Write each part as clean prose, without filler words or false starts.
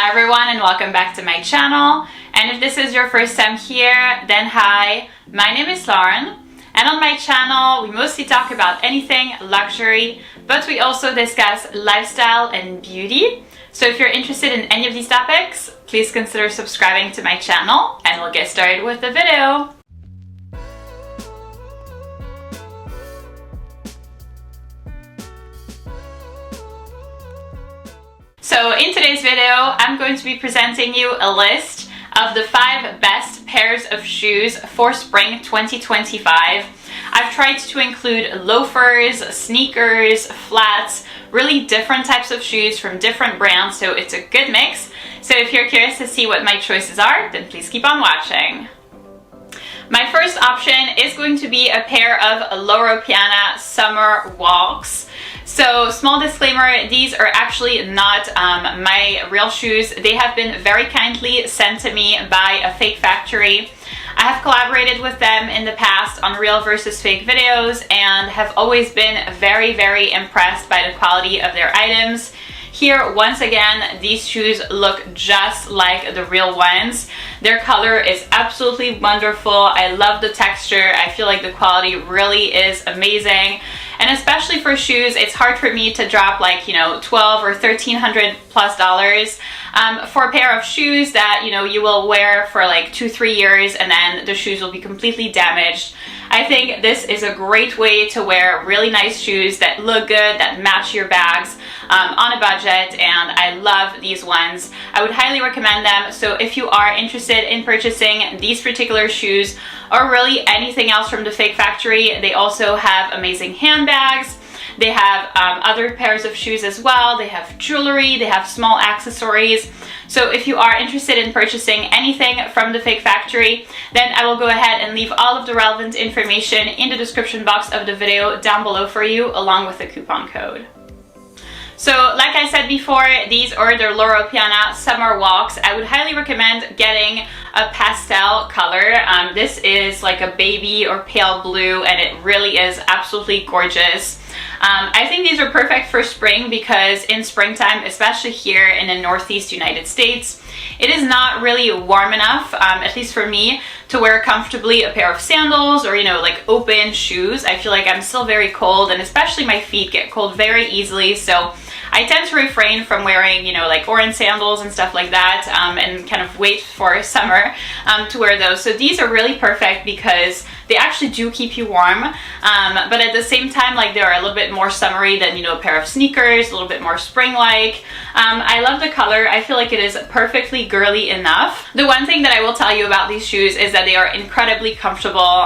Hi everyone and welcome back to my channel. And if this is your first time here, then hi, my name is Lauren. And on my channel, we mostly talk about anything luxury, but we also discuss lifestyle and beauty. So if you're interested in any of these topics, please consider subscribing to my channel and we'll get started with the video. So in today's video, I'm going to be presenting you a list of the 5 best pairs of shoes for spring 2025. I've tried to include loafers, sneakers, flats, really different types of shoes from different brands, so it's a good mix. So if you're curious to see what my choices are, then please keep on watching. My first option is going to be a pair of Loro Piana summer walks. So small disclaimer, these are actually not my real shoes. They have been very kindly sent to me by a fake factory. I have collaborated with them in the past on real versus fake videos and have always been very, very impressed by the quality of their items. Here, once again, these shoes look just like the real ones. Their color is absolutely wonderful. I love the texture. I feel like the quality really is amazing. And especially for shoes, it's hard for me to drop like, $1,200 or $1,300 plus for a pair of shoes that, you will wear for like 2-3 years and then the shoes will be completely damaged. I think this is a great way to wear really nice shoes that look good, that match your bags on a budget, and I love these ones. I would highly recommend them. So if you are interested in purchasing these particular shoes or really anything else from the fake factory, they also have amazing handbags. They have other pairs of shoes as well. They have jewelry, they have small accessories. So if you are interested in purchasing anything from the fake factory, then I will go ahead and leave all of the relevant information in the description box of the video down below for you, along with the coupon code. So like I said before, these are the Loro Piana summer walks. I would highly recommend getting a pastel color. This is like a baby or pale blue and it really is absolutely gorgeous. I think these are perfect for spring because in springtime, especially here in the Northeast United States, it is not really warm enough, at least for me, to wear comfortably a pair of sandals or, like open shoes. I feel like I'm still very cold and especially my feet get cold very easily. So I tend to refrain from wearing, like orange sandals and stuff like that and kind of wait for summer to wear those. So these are really perfect because they actually do keep you warm, but at the same time, like they're a little bit more summery than, a pair of sneakers, a little bit more spring-like. I love the color. I feel like it is perfectly girly enough. The one thing that I will tell you about these shoes is that they are incredibly comfortable.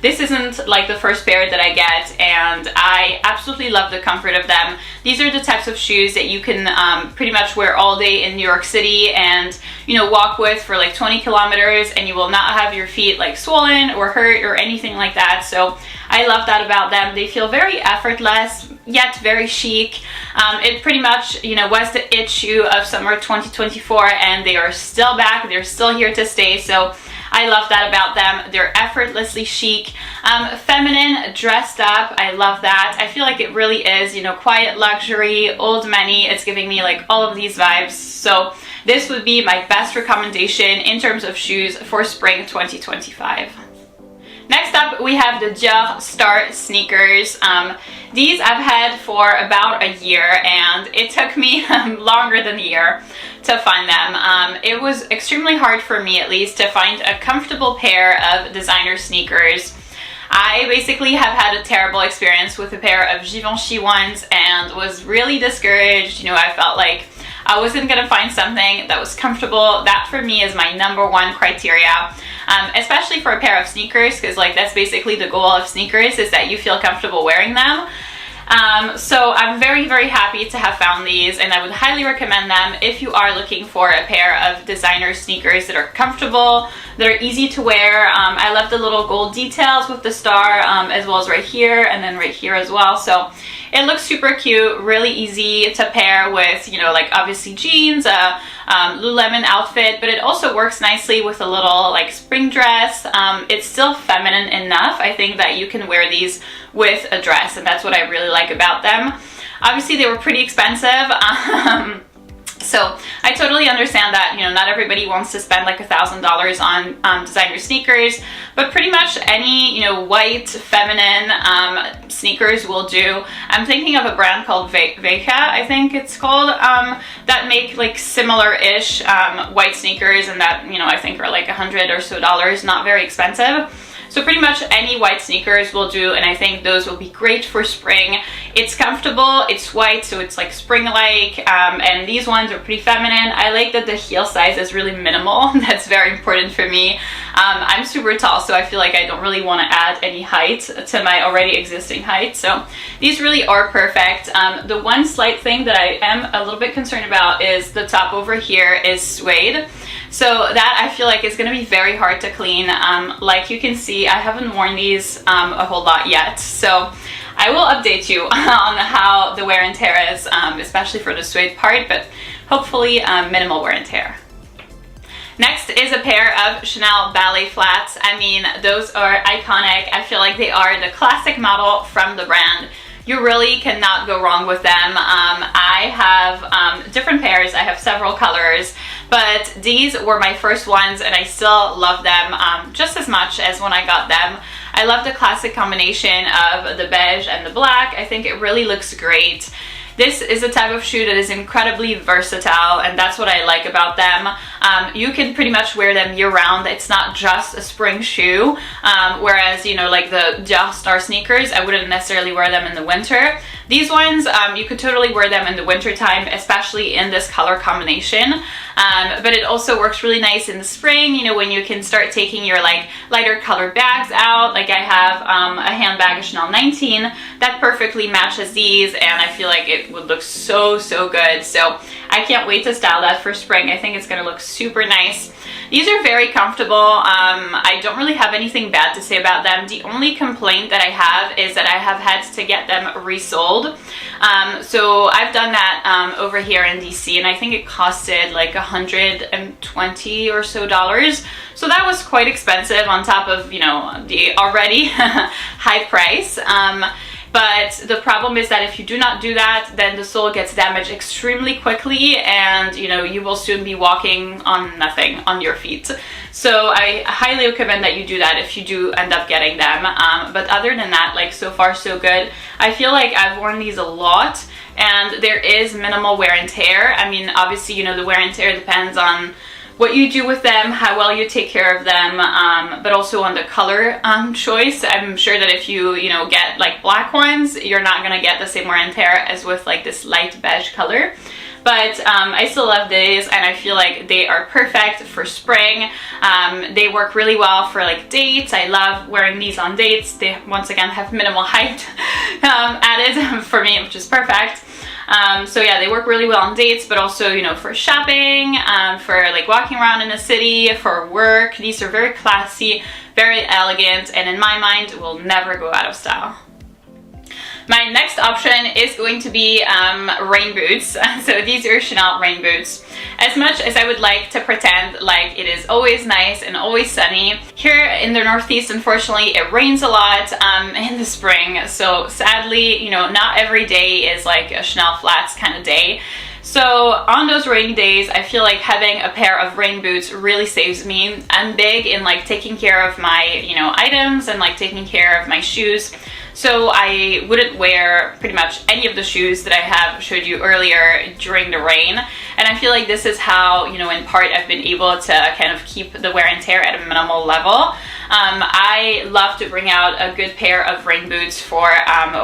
This isn't like the first pair that I get, and I absolutely love the comfort of them. These are the types of shoes that you can pretty much wear all day in New York City and, walk with for like 20 kilometers and you will not have your feet like swollen or hurt or anything like that. So I love that about them. They feel very effortless, yet very chic. It pretty much, was the it shoe of summer 2024 and they are still back. They're still here to stay. So I love that about them. They're effortlessly chic, feminine, dressed up. I love that. I feel like it really is, quiet luxury, old money. It's giving me like all of these vibes. So this would be my best recommendation in terms of shoes for spring 2025. Next up, we have the Dior Star sneakers. These I've had for about a year and it took me longer than a year to find them. It was extremely hard for me, at least, to find a comfortable pair of designer sneakers. I basically have had a terrible experience with a pair of Givenchy ones and was really discouraged. I felt like I wasn't gonna find something that was comfortable. That for me is my #1 criteria, especially for a pair of sneakers, because like that's basically the goal of sneakers, is that you feel comfortable wearing them. So I'm very, very happy to have found these and I would highly recommend them if you are looking for a pair of designer sneakers that are comfortable, that are easy to wear. I love the little gold details with the star as well as right here and then right here as well. So it looks super cute, really easy to pair with, like obviously jeans, Lululemon outfit, but it also works nicely with a little like spring dress. It's still feminine enough. I think that you can wear these with a dress and that's what I really like about them. Obviously they were pretty expensive. So I totally understand that, you know, not everybody wants to spend like $1,000 on designer sneakers, but pretty much any, you know, white, feminine sneakers will do. I'm thinking of a brand called Veka, I think it's called, that make like similar-ish white sneakers, and that, you know, I think are like $100 or so, not very expensive. So pretty much any white sneakers will do, and I think those will be great for spring. It's comfortable, it's white, so it's like spring-like, and these ones are pretty feminine. I like that the heel size is really minimal. That's very important for me. I'm super tall, so I feel like I don't really want to add any height to my already existing height. So these really are perfect. The one slight thing that I am a little bit concerned about is the top over here is suede. So that I feel like is going to be very hard to clean. Like you can see, I haven't worn these a whole lot yet. So I will update you on how the wear and tear is, especially for the suede part, but hopefully minimal wear and tear. Next is a pair of Chanel ballet flats. I mean, those are iconic. I feel like they are the classic model from the brand. You really cannot go wrong with them. I have different pairs. I have several colors, but these were my first ones and I still love them just as much as when I got them. I love the classic combination of the beige and the black. I think it really looks great. This is a type of shoe that is incredibly versatile, and that's what I like about them. You can pretty much wear them year-round. It's not just a spring shoe, whereas, you know, like the Dior Star sneakers, I wouldn't necessarily wear them in the winter. These ones, you could totally wear them in the winter time, especially in this color combination. But it also works really nice in the spring, you know, when you can start taking your like lighter colored bags out. Like I have a handbag, a Chanel 19, that perfectly matches these, and I feel like it would look so good. So I can't wait to style that for spring. I think it's gonna look super nice. These are very comfortable. I don't really have anything bad to say about them. The only complaint that I have is that I have had to get them resold. So I've done that over here in DC, and I think it costed like $120 or so. So that was quite expensive on top of, you know, the already high price. But the problem is that if you do not do that, then the sole gets damaged extremely quickly, and you know, you will soon be walking on nothing on your feet. So I highly recommend that you do that if you do end up getting them. But other than that, like, so far so good. I feel like I've worn these a lot and there is minimal wear and tear. I mean, obviously, you know, the wear and tear depends on what you do with them, how well you take care of them, but also on the color choice. I'm sure that if you know, get like black ones, you're not gonna get the same wear and tear as with like this light beige color. But I still love these, and I feel like they are perfect for spring. They work really well for like dates. I love wearing these on dates. They once again have minimal height added for me, which is perfect. So yeah, they work really well on dates, but also, you know, for shopping, for like walking around in the city, for work. These are very classy, very elegant, and in my mind will never go out of style. My next option is going to be rain boots. So these are Chanel rain boots. As much as I would like to pretend like it is always nice and always sunny, here in the Northeast, unfortunately, it rains a lot in the spring. So sadly, you know, not every day is like a Chanel flats kind of day. So on those rainy days, I feel like having a pair of rain boots really saves me. I'm big in like taking care of my, you know, items and like taking care of my shoes. So I wouldn't wear pretty much any of the shoes that I have showed you earlier during the rain. And I feel like this is how, you know, in part I've been able to kind of keep the wear and tear at a minimal level. I love to bring out a good pair of rain boots for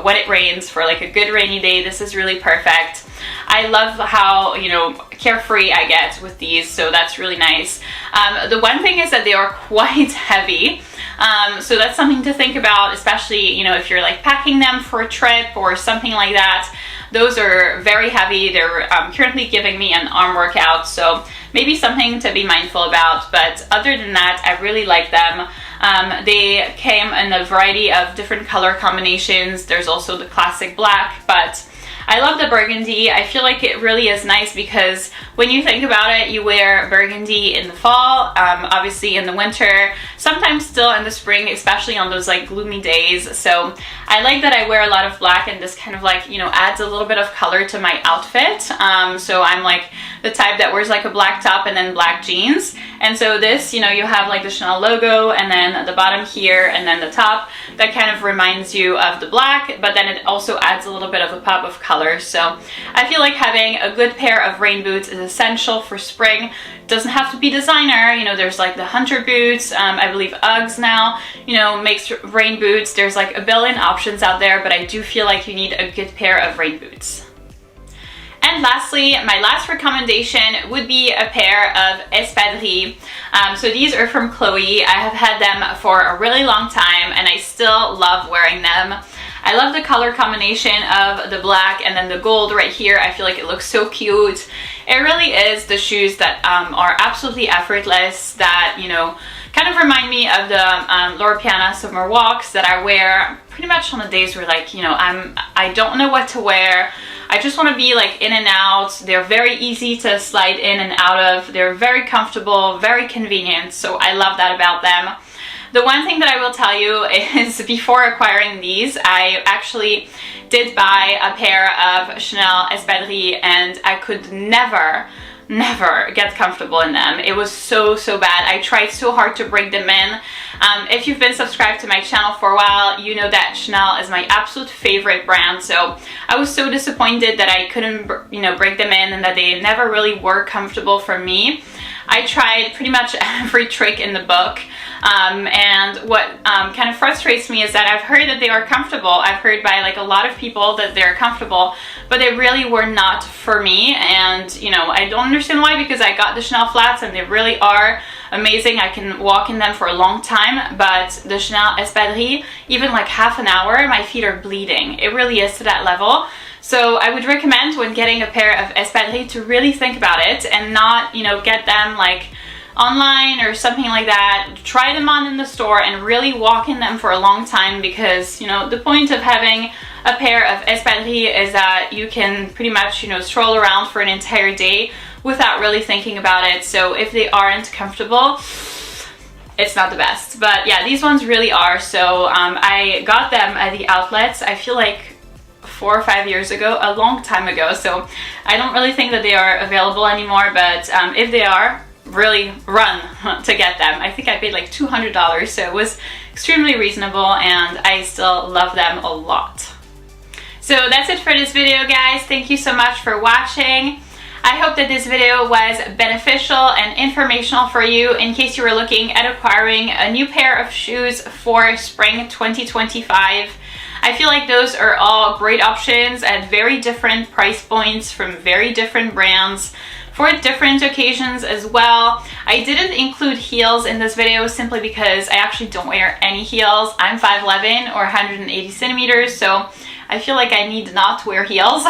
when it rains, for like a good rainy day. This is really perfect. I love how, you know, carefree I get with these, so that's really nice. The one thing is that they are quite heavy. So that's something to think about, especially, you know, if you're like packing them for a trip or something like that. Those are very heavy. They're currently giving me an arm workout, so maybe something to be mindful about. But other than that, I really like them. They came in a variety of different color combinations. There's also the classic black, but I love the burgundy. I feel like it really is nice because when you think about it, you wear burgundy in the fall, obviously in the winter, sometimes still in the spring, especially on those like gloomy days. So I like that I wear a lot of black, and this kind of like, you know, adds a little bit of color to my outfit. So I'm like the type that wears like a black top and then black jeans. And so this, you know, you have like the Chanel logo and then the bottom here and then the top that kind of reminds you of the black, but then it also adds a little bit of a pop of color. So I feel like having a good pair of rain boots is essential for spring. Doesn't have to be designer, you know, there's like the hunter boots, I believe Uggs now, you know, makes rain boots. There's like a billion options out there, but I do feel like you need a good pair of rain boots. And lastly, my last recommendation would be a pair of espadrilles. So these are from Chloe. I have had them for a really long time and I still love wearing them. I love the color combination of the black and then the gold right here. I feel like it looks so cute. It really is the shoes that are absolutely effortless, that, you know, kind of remind me of the Loro Piana summer walks that I wear pretty much on the days where, like, you know, I don't know what to wear. I just want to be like in and out. They're very easy to slide in and out of. They're very comfortable, very convenient. So I love that about them. The one thing that I will tell you is before acquiring these, I actually did buy a pair of Chanel espadrilles and I could never get comfortable in them. It was so bad. I tried so hard to break them in. If you've been subscribed to my channel for a while, you know that Chanel is my absolute favorite brand. So I was so disappointed that I couldn't, you know, break them in and that they never really were comfortable for me. I tried pretty much every trick in the book. And what kind of frustrates me is that I've heard that they are comfortable. I've heard by like a lot of people that they're comfortable, but they really were not for me. And, you know, I don't understand why, because I got the Chanel flats and they really are amazing. I can walk in them for a long time, but the Chanel espadrilles, even like half an hour, my feet are bleeding. It really is to that level. So I would recommend when getting a pair of espadrilles to really think about it and not, you know, get them like online or something like that. Try them on in the store and really walk in them for a long time, because, you know, the point of having a pair of espadrilles is that you can pretty much, you know, stroll around for an entire day without really thinking about it. So if they aren't comfortable, it's not the best. But yeah, these ones really are. So I got them at the outlets, I feel like 4 or 5 years ago, a long time ago. So I don't really think that they are available anymore, but if they are, really run to get them. I think I paid like $200, so it was extremely reasonable and I still love them a lot. So that's it for this video, guys. Thank you so much for watching. I hope that this video was beneficial and informational for you in case you were looking at acquiring a new pair of shoes for spring 2025. I feel like those are all great options at very different price points from very different brands for different occasions as well. I didn't include heels in this video simply because I actually don't wear any heels. I'm 5'11" or 180 centimeters, so I feel like I need not to wear heels.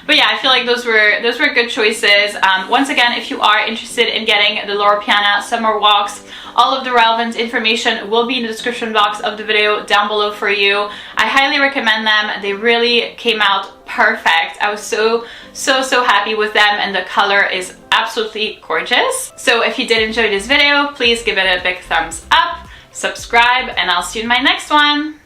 But yeah, I feel like those were good choices. Once again, if you are interested in getting the Loro Piana summer walks, all of the relevant information will be in the description box of the video down below for you. I highly recommend them. They really came out perfect. I was so happy with them, and the color is absolutely gorgeous. So if you did enjoy this video, please give it a big thumbs up, subscribe, and I'll see you in my next one.